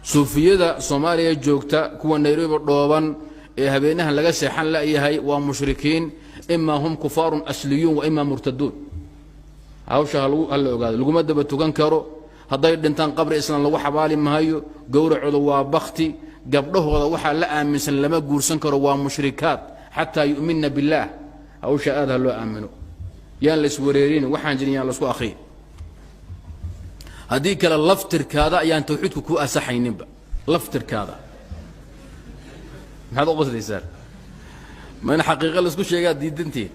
suufiyada Soomaaliya joogta kuwa Nairobi dhooban ee habeenahan laga seexan la yahay waa mushrikiin imma hum kufarun asliyun wa imma murtadun hawsha hal ogaado laguma daba tukan karo haday dhintaan qabri islaan lagu xabaali maayo gowracooda waa bakti gabdhahooda waxa la aaminsan lama guursan karo waa mushrikaat hatta yu'minna billah hawsha aad loo aamino yaan la iswareerin waxaan jirin yaan la isku akhriin hadii kala laftirkaada ayaan tawxiidku ku asaxayninba laftirkaada maxaad u qoslaysaa ma in xaqiiqo la isku sheegaa diidantii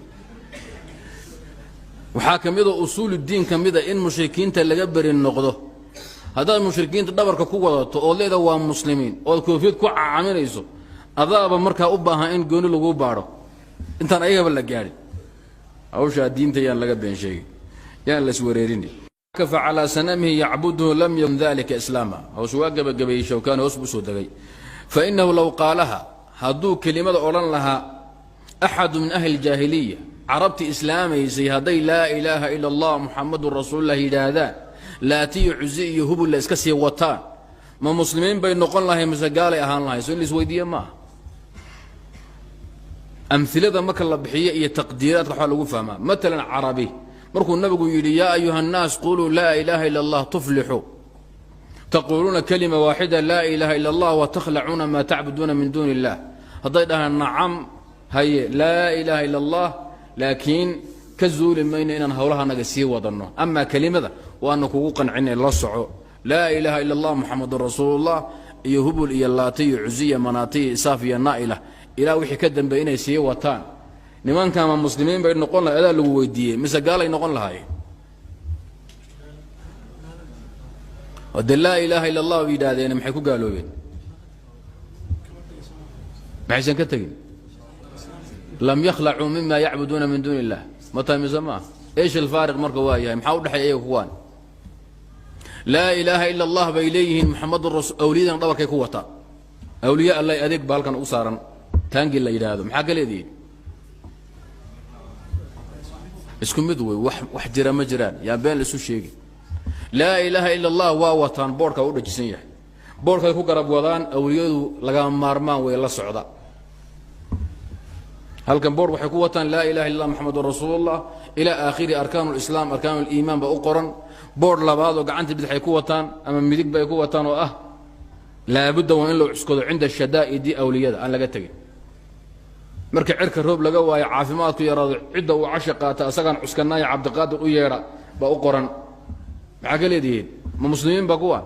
waxaa kamid ah usuul diin kamid ah in mushrikiinta laga barin noqdo hadaa mushrikiinta dhabarka ku wadato oo leedahay waa muslimiin oo koofiyad ku caaminayso adaaba markaa u baahan in gooni lagu baaro intaan ayagaba la gaarin hawsha diinta yaan laga been sheegay yaan la iswareerin فعلى سنمه يعبده لم يكن ذلك إسلاما أو سواء قبل شوكان وصبص دقي فإنه لو قالها هدو كلمة أولان لها أحد من أهل الجاهلية عربت إسلامي زي هدي لا إله إلا الله محمد رسول الله هذا لا تيعزي يهب الله إسكسي وطان ما مسلمين بين نقول الله مسقالي أهان الله يسوي لي سويدية ما أمثلة ما كان بحية هي تقديرات رح فهمها مثلا عربي مركو النبي يقول يا أيها الناس قولوا لا إله إلا الله تفلحوا تقولون كلمة واحدة لا إله إلا الله وتخلعون ما تعبدون من دون الله هذا نعم هي لا إله إلا الله لكن كزول من إن هولها نقسي وضنه أما كلمة وأنك وقن عن الله صعو لا إله إلا الله محمد رسول الله يهب الإيلاتي عزية مناطي صافية نائلة إلى وحي كدن بين يسي وطان niman kama muslimiin bay noqon lahayd lagu weydiiyay mise gaalay noqon lahaayeen wada la ilaha illa allah wiidaadeen maxay ku gaaloobeen maxaysan ka tagin lam yakhla'u mimma ya'buduna min dunillah mata mizama ايش الفارق marka waa yahay maxaa u dhaxeeyay kuwan la ilaha illa allah bay leeyihiin muhammadur rasuul awliyadan dhabarkay ku wata awliya allah adeeg baalkan u saaran taangi la yiraahdo maxaa kaleedii isku mid way wax jira ma jiraan yaa been la soo sheegay la ilaha illa allah wa watan boorka u dhajisan yahay boorka ku garab wadaan awliyadu laga maarmaan way la socda halkan boor waxay ku wataan la ilaha illa muhammadur rasuulullah ila aakhir arkaanul islaam arkaanul iimaan ba u qoran boor labaad oo gacanta bidixay ku wataan ama midig bay ku wataan oo ah la budda wa in loo cuskado cinda shadaa'idi awliyada aan laga tagin marka cirka roob laga waayo caafimaadku yaraado cidda uu cashaqaata asagan cuskanaya cabdi qaadir u yeera ba u qoran maxaa ka leedihiin ma muslimiin ba kuwa